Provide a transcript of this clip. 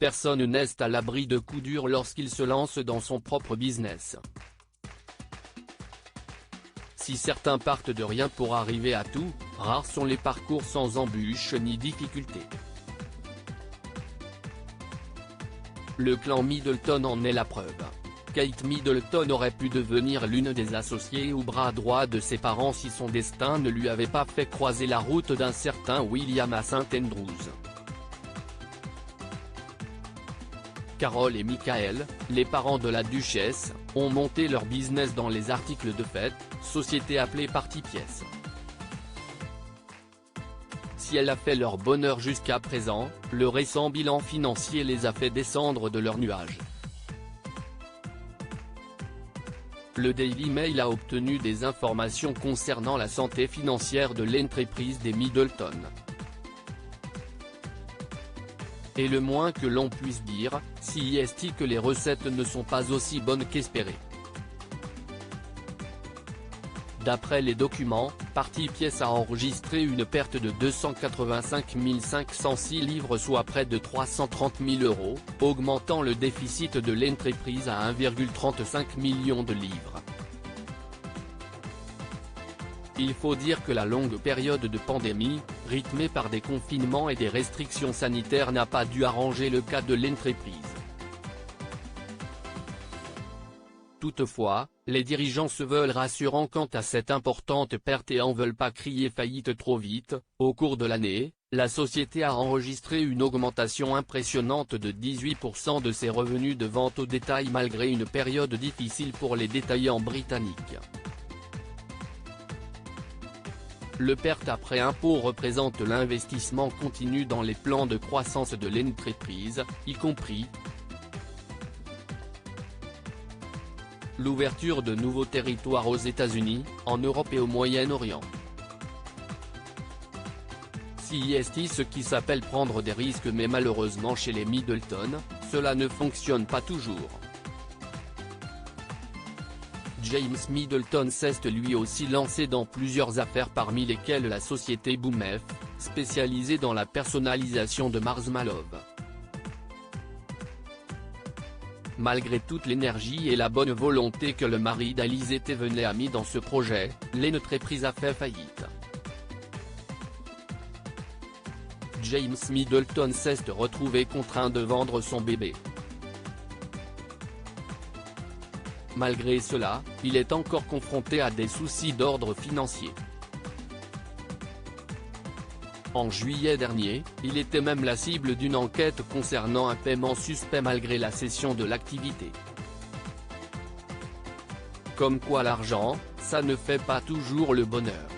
personne n'est à l'abri de coups durs lorsqu'il se lance dans son propre business. Si certains partent de rien pour arriver à tout, rares sont les parcours sans embûches ni difficultés. Le clan Middleton en est la preuve. Kate Middleton aurait pu devenir l'une des associées ou bras droit de ses parents si son destin ne lui avait pas fait croiser la route d'un certain William à St Andrews. Carol et Michael, les parents de la duchesse, ont monté leur business dans les articles de fête, société appelée Party Pièce. Si elle a fait leur bonheur jusqu'à présent, le récent bilan financier les a fait descendre de leur nuage. Le Daily Mail a obtenu des informations concernant la santé financière de l'entreprise des Middleton. Et le moins que l'on puisse dire, c'est que les recettes ne sont pas aussi bonnes qu'espérées. D'après les documents, Party Pièce a enregistré une perte de 285 506 livres soit près de 330 000 €, augmentant le déficit de l'entreprise à 1,35 million de livres. Il faut dire que la longue période de pandémie, rythmée par des confinements et des restrictions sanitaires n'a pas dû arranger le cas de l'entreprise. Toutefois, les dirigeants se veulent rassurants quant à cette importante perte et en veulent pas crier faillite trop vite. Au cours de l'année, la société a enregistré une augmentation impressionnante de 18% de ses revenus de vente au détail malgré une période difficile pour les détaillants britanniques. Le perte après impôt représente l'investissement continu dans les plans de croissance de l'entreprise, y compris l'ouverture de nouveaux territoires aux États-Unis, en Europe et au Moyen-Orient. C'est ce qui s'appelle prendre des risques mais malheureusement chez les Middleton, cela ne fonctionne pas toujours. James Middleton s'est lui aussi lancé dans plusieurs affaires parmi lesquelles la société Boomef, spécialisée dans la personnalisation de Marshmallows. Malgré toute l'énergie et la bonne volonté que le mari d'Alizé Thévenet a mis dans ce projet, l'entreprise a fait faillite. James Middleton s'est retrouvé contraint de vendre son bébé. Malgré cela, il est encore confronté à des soucis d'ordre financier. En juillet dernier, il était même la cible d'une enquête concernant un paiement suspect malgré la cession de l'activité. Comme quoi l'argent, ça ne fait pas toujours le bonheur.